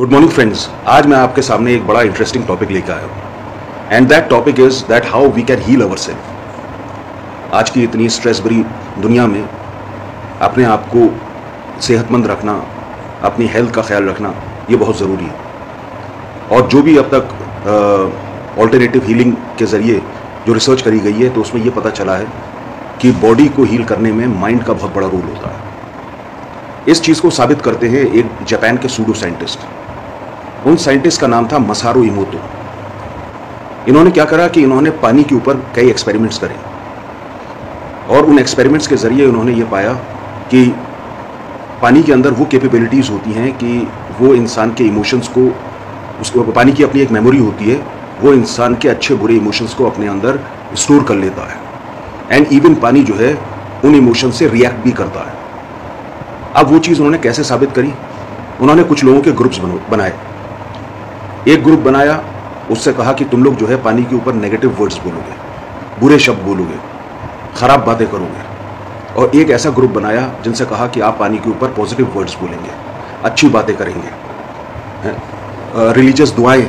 Good morning friends. आज मैं आपके सामने एक बड़ा इंटरेस्टिंग टॉपिक लेकर आया हूँ and that topic is that how we can heal our self. आज की इतनी स्ट्रेस भरी दुनिया में अपने आप को सेहतमंद रखना, अपनी हेल्थ का ख्याल रखना, ये बहुत ज़रूरी है। और जो भी अब तक ऑल्टरनेटिव हीलिंग के ज़रिए जो रिसर्च करी गई है तो उसमें ये पता चला है कि बॉडी को हील करने में माइंड का बहुत बड़ा रोल होता है। इस चीज़ को साबित करते हैं एक जापान के सूडो साइंटिस्ट। उन साइंटिस्ट का नाम था मसारू इमोतो। इन्होंने क्या करा कि इन्होंने पानी के ऊपर कई एक्सपेरिमेंट्स करे और उन एक्सपेरिमेंट्स के ज़रिए उन्होंने ये पाया कि पानी के अंदर वो कैपेबिलिटीज़ होती हैं कि वो इंसान के इमोशंस को, उसको पानी की अपनी एक मेमोरी होती है, वो इंसान के अच्छे बुरे इमोशंस को अपने अंदर स्टोर कर लेता है एंड इवन पानी जो है उन इमोशंस से रिएक्ट भी करता है। अब वो चीज़ उन्होंने कैसे साबित करी? उन्होंने कुछ लोगों के ग्रुप्स बनाए। एक ग्रुप बनाया, उससे कहा कि तुम लोग जो है पानी के ऊपर नेगेटिव वर्ड्स बोलोगे, बुरे शब्द बोलोगे, ख़राब बातें करोगे। और एक ऐसा ग्रुप बनाया जिनसे कहा कि आप पानी के ऊपर पॉजिटिव वर्ड्स बोलेंगे, अच्छी बातें करेंगे, रिलीजियस दुआएं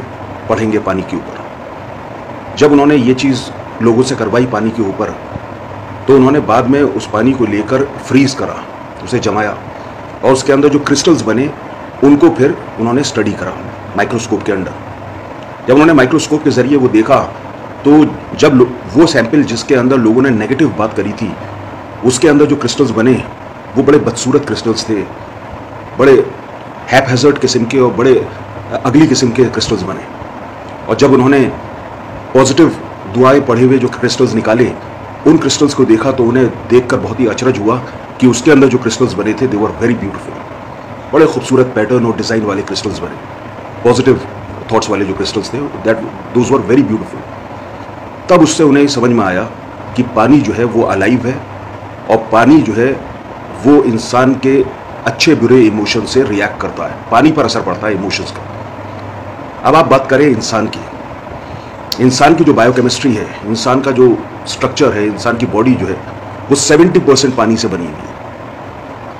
पढ़ेंगे पानी के ऊपर। जब उन्होंने ये चीज़ लोगों से करवाई पानी के ऊपर, तो उन्होंने बाद में उस पानी को लेकर फ्रीज करा, उसे जमाया और उसके अंदर जो क्रिस्टल्स बने उनको फिर उन्होंने स्टडी करा माइक्रोस्कोप के अंदर। जब उन्होंने माइक्रोस्कोप के ज़रिए वो देखा तो जब वो सैंपल जिसके अंदर लोगों ने नेगेटिव बात करी थी उसके अंदर जो क्रिस्टल्स बने वो बड़े बदसूरत क्रिस्टल्स थे, बड़े हैपहैज़र्ड किस्म के और बड़े अगली किस्म के क्रिस्टल्स बने। और जब उन्होंने पॉजिटिव दुआएं पढ़े हुए जो क्रिस्टल्स निकाले, उन क्रिस्टल्स को देखा तो उन्हें देखकर बहुत ही अचरज हुआ कि उसके अंदर जो क्रिस्टल्स बने थे दे वर वेरी ब्यूटीफुल। बड़े खूबसूरत पैटर्न और डिज़ाइन वाले क्रिस्टल्स बने, पॉजिटिव थॉट्स वाले जो क्रिस्टल्स थे दोज वर वेरी ब्यूटीफुल। तब उससे उन्हें समझ में आया कि पानी जो है वो अलाइव है और पानी जो है वो इंसान के अच्छे बुरे इमोशन से रिएक्ट करता है, पानी पर असर पड़ता है इमोशंस का। अब आप बात करें इंसान की। इंसान की जो बायोकेमिस्ट्री है, इंसान का जो स्ट्रक्चर है, इंसान की बॉडी जो है वो 70% पानी से बनी हुई है।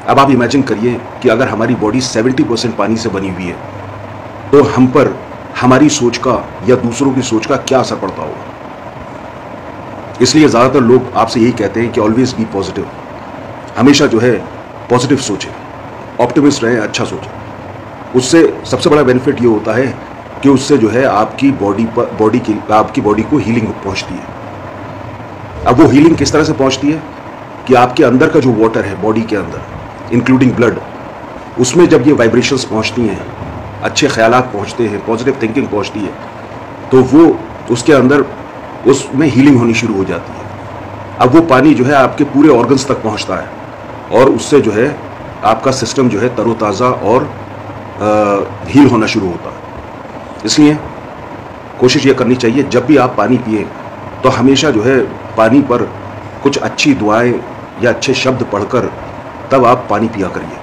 अब आप इमेजिन करिए कि अगर हमारी बॉडी 70% पानी से बनी हुई है तो हम पर हमारी सोच का या दूसरों की सोच का क्या असर पड़ता होगा। इसलिए ज़्यादातर लोग आपसे यही कहते हैं कि ऑलवेज बी पॉजिटिव, हमेशा जो है पॉजिटिव सोचें, ऑप्टिमिस्ट रहें, अच्छा सोचें। उससे सबसे बड़ा बेनिफिट ये होता है कि उससे जो है आपकी आपकी बॉडी को हीलिंग पहुंचती है। अब वो हीलिंग किस तरह से पहुंचती है कि आपके अंदर का जो वाटर है बॉडी के अंदर, इंक्लूडिंग ब्लड, उसमें जब ये वाइब्रेशंस पहुंचती हैं, अच्छे ख्यालात पहुंचते हैं, पॉजिटिव थिंकिंग पहुंचती है, तो वो उसके अंदर उसमें हीलिंग होनी शुरू हो जाती है। अब वो पानी जो है आपके पूरे ऑर्गन्स तक पहुंचता है और उससे जो है आपका सिस्टम जो है तरोताज़ा और हील होना शुरू होता है। इसलिए कोशिश ये करनी चाहिए जब भी आप पानी पिए तो हमेशा जो है पानी पर कुछ अच्छी दुआएं या अच्छे शब्द पढ़कर तब आप पानी पिया करिए।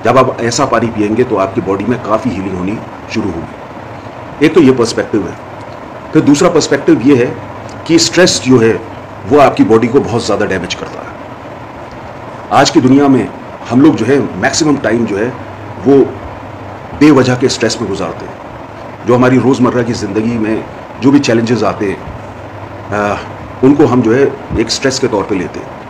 जब आप ऐसा पानी पिएंगे तो आपकी बॉडी में काफ़ी हीलिंग होनी शुरू होगी। एक तो ये पर्सपेक्टिव है। फिर दूसरा पर्सपेक्टिव ये है कि स्ट्रेस जो है वो आपकी बॉडी को बहुत ज़्यादा डैमेज करता है। आज की दुनिया में हम लोग जो है मैक्सिमम टाइम जो है वो बेवजह के स्ट्रेस में गुजारते हैं। जो हमारी रोज़मर्रा की ज़िंदगी में जो भी चैलेंजेस आते हैं उनको हम जो है एक स्ट्रेस के तौर पे लेते हैं।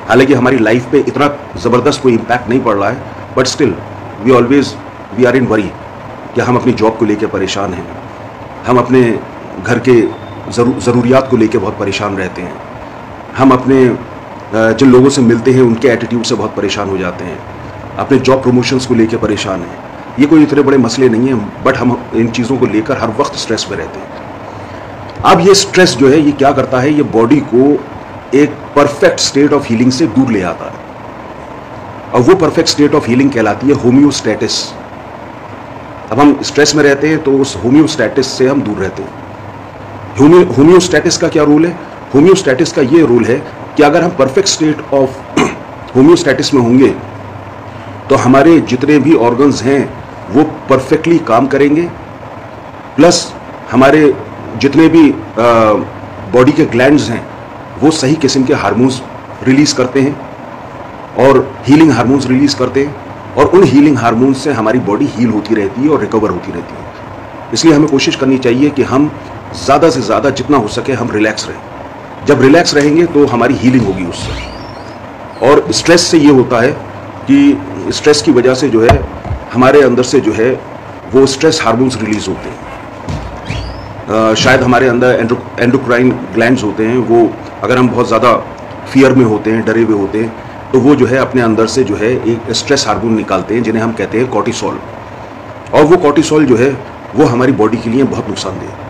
हालांकि हमारी लाइफ पे इतना ज़बरदस्त कोई इम्पैक्ट नहीं पड़ रहा है, but still we are in worry कि हम अपनी जॉब को लेकर परेशान हैं, हम अपने घर के ज़रूरियात को लेकर बहुत परेशान रहते हैं, हम अपने जिन लोगों से मिलते हैं उनके एटीट्यूड से बहुत परेशान हो जाते हैं, अपने जॉब प्रमोशंस को लेकर परेशान हैं। ये कोई इतने बड़े मसले नहीं हैं, बट हम इन चीज़ों को लेकर हर वक्त स्ट्रेस में रहते हैं। अब ये स्ट्रेस जो है ये क्या करता है, ये बॉडी को एक परफेक्ट स्टेट ऑफ हीलिंग से दूर ले आता है और वो परफेक्ट स्टेट ऑफ हीलिंग कहलाती है होम्योस्टैटिस। अब हम स्ट्रेस में रहते हैं तो उस होम्योस्टैटिस से हम दूर रहते हैं। होम्योस्टैटिस का क्या रूल है? होम्योस्टैटिस का ये रूल है कि अगर हम परफेक्ट स्टेट ऑफ होम्योस्टैटिस में होंगे तो हमारे जितने भी ऑर्गन्स हैं वो परफेक्टली काम करेंगे, प्लस हमारे जितने भी बॉडी के ग्लैंड्स हैं वो सही किस्म के हार्मोन्स रिलीज़ करते हैं और हीलिंग हार्मोन्स रिलीज़ करते हैं। और उन हीलिंग हार्मोन्स से हमारी बॉडी हील होती रहती है और रिकवर होती रहती है। इसलिए हमें कोशिश करनी चाहिए कि हम ज़्यादा से ज़्यादा जितना हो सके हम रिलैक्स रहें। जब रिलैक्स रहेंगे तो हमारी हीलिंग होगी उससे। और स्ट्रेस से ये होता है कि स्ट्रेस की वजह से जो है हमारे अंदर से जो है वो स्ट्रेस हार्मोन्स रिलीज होते हैं। शायद हमारे अंदर एंडोक्राइन ग्लैंड्स होते हैं, वो अगर हम बहुत ज़्यादा फियर में होते हैं, डरे हुए होते हैं, तो वो जो है अपने अंदर से जो है एक स्ट्रेस हार्मोन निकालते हैं जिन्हें हम कहते हैं कॉर्टिसोल। और वो कॉर्टिसोल जो है वो हमारी बॉडी के लिए बहुत नुकसानदेह है।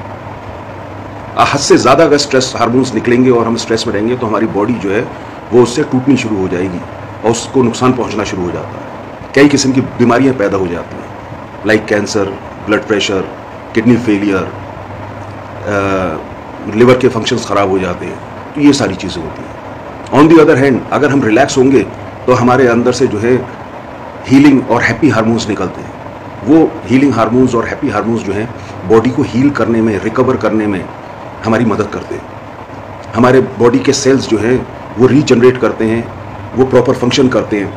हद से ज़्यादा अगर स्ट्रेस हार्मोन्स निकलेंगे और हम स्ट्रेस में रहेंगे तो हमारी बॉडी जो है वो उससे टूटनी शुरू हो जाएगी और उसको नुकसान पहुंचना शुरू हो जाता है। कई किस्म की बीमारियां पैदा हो जाती हैं, like cancer, blood pressure, kidney failure, liver के फंक्शंस ख़राब हो जाते हैं। तो ये सारी चीज़ें होती हैं। ऑन दी अदर हैंड अगर हम रिलैक्स होंगे तो हमारे अंदर से जो है हीलिंग और हैप्पी हार्मोन्स निकलते हैं। वो हीलिंग हार्मोन्स और हैप्पी हार्मोन्स जो हैं बॉडी को हील करने में, रिकवर करने में हमारी मदद करते हैं। हमारे बॉडी के सेल्स जो हैं वो रीजनरेट करते हैं, वो प्रॉपर फंक्शन करते हैं।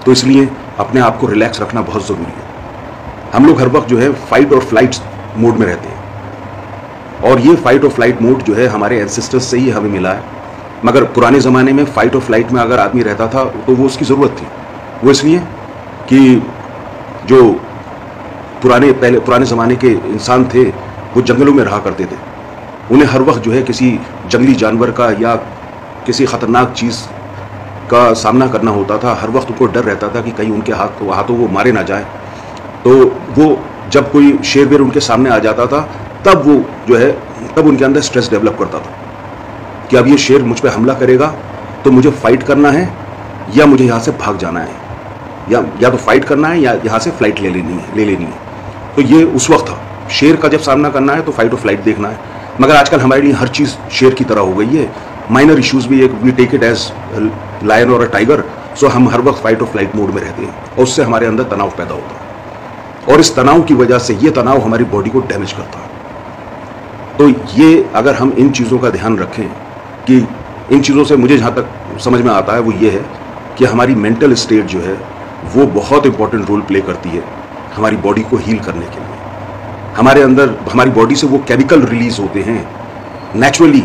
तो इसलिए अपने आप को रिलैक्स रखना बहुत ज़रूरी है। हम लोग हर वक्त जो है फाइट और फ्लाइट मोड में रहते हैं और ये फाइट और फ्लाइट मोड जो है हमारे एंसेस्टर्स से ही हमें मिला है। मगर पुराने ज़माने में फाइट और फ्लाइट में अगर आदमी रहता था तो वो उसकी ज़रूरत थी। वो इसलिए कि जो पुराने ज़माने के इंसान थे वो जंगलों में रहा करते थे। उन्हें हर वक्त जो है किसी जंगली जानवर का या किसी ख़तरनाक चीज़ का सामना करना होता था। हर वक्त उनको डर रहता था कि कहीं उनके हाथों वो मारे ना जाए। तो वो जब कोई शेर वेर उनके सामने आ जाता था तब वो जो है तब उनके अंदर स्ट्रेस डेवलप करता था कि अब ये शेर मुझ पे हमला करेगा तो मुझे फाइट करना है या मुझे यहाँ से भाग जाना है, या तो फाइट करना है या यहाँ से फ्लाइट ले लेनी है। तो ये उस वक्त था। शेर का जब सामना करना है तो फाइट और फ्लाइट देखना है। मगर आजकल हमारे लिए हर चीज़ शेर की तरह हो गई है। माइनर इश्यूज भी we take it as lion और अ टाइगर। सो हम हर वक्त फाइट और फ्लाइट मोड में रहते हैं और उससे हमारे अंदर तनाव पैदा होता है और इस तनाव की वजह से ये तनाव हमारी बॉडी को डैमेज करता है। तो ये अगर हम इन चीज़ों का ध्यान रखें कि इन चीज़ों से मुझे जहाँ तक समझ में आता है वो ये है कि हमारी मेंटल स्टेट जो है वो बहुत इंपॉर्टेंट रोल प्ले करती है हमारी बॉडी को हील करने के लिए। हमारे अंदर हमारी बॉडी से वो केमिकल रिलीज होते हैं नेचुरली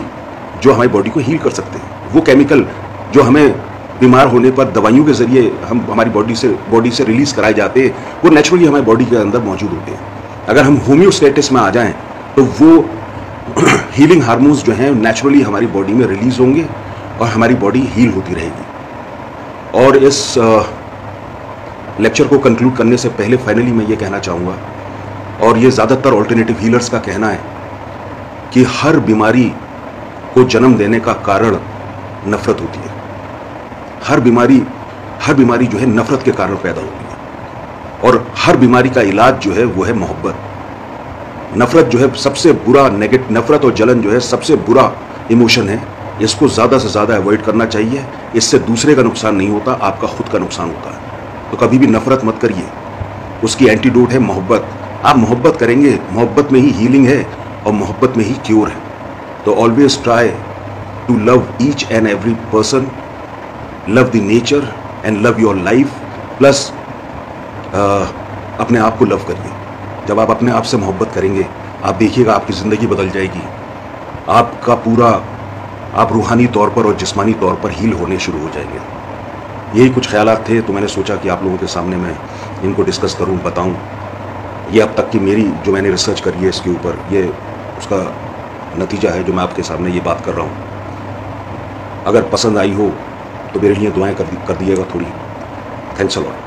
जो हमारी बॉडी को हील कर सकते हैं। वो केमिकल जो हमें बीमार होने पर दवाइयों के ज़रिए हमारी बॉडी से रिलीज़ कराए जाते हैं, वो नेचुरली हमारी बॉडी के अंदर मौजूद होते हैं। अगर हम होम्योस्टेसिस में आ जाएं तो वो हीलिंग हार्मोन्स जो हैं नेचुरली हमारी बॉडी में रिलीज़ होंगे और हमारी बॉडी हील होती रहेगी। और इस लेक्चर को कंक्लूड करने से पहले फाइनली मैं ये कहना चाहूँगा, और ये ज़्यादातर ऑल्टरनेटिव हीलर्स का कहना है, कि हर बीमारी को जन्म देने का कारण नफ़रत होती है। हर बीमारी जो है नफ़रत के कारण पैदा होती है और हर बीमारी का इलाज जो है वो है मोहब्बत। नफ़रत जो है सबसे बुरा नफ़रत और जलन जो है सबसे बुरा इमोशन है। इसको ज़्यादा से ज़्यादा अवॉइड करना चाहिए। इससे दूसरे का नुकसान नहीं होता, आपका खुद का नुकसान होता है। तो कभी भी नफ़रत मत करिए। उसकी एंटीडोट है मोहब्बत। आप मोहब्बत करेंगे, मोहब्बत में ही हीलिंग है और मोहब्बत में ही क्योर है। तो always try to love each and every person, love the nature and love your life, plus अपने आप को लव करिए। जब आप अपने आप से मोहब्बत करेंगे, आप देखिएगा आपकी ज़िंदगी बदल जाएगी। आप रूहानी तौर पर और जिस्मानी तौर पर हील होने शुरू हो जाएंगे। यही कुछ ख्यालात थे, तो मैंने सोचा कि आप लोगों के सामने मैं इनको डिस्कस करूं, बताऊं। ये अब तक की जो मैंने रिसर्च करी है इसके ऊपर, ये उसका नतीजा है जो मैं आपके सामने ये बात कर रहा हूं। अगर पसंद आई हो तो मेरे लिए दुआएं कर दिएगा थोड़ी। Thanks a lot.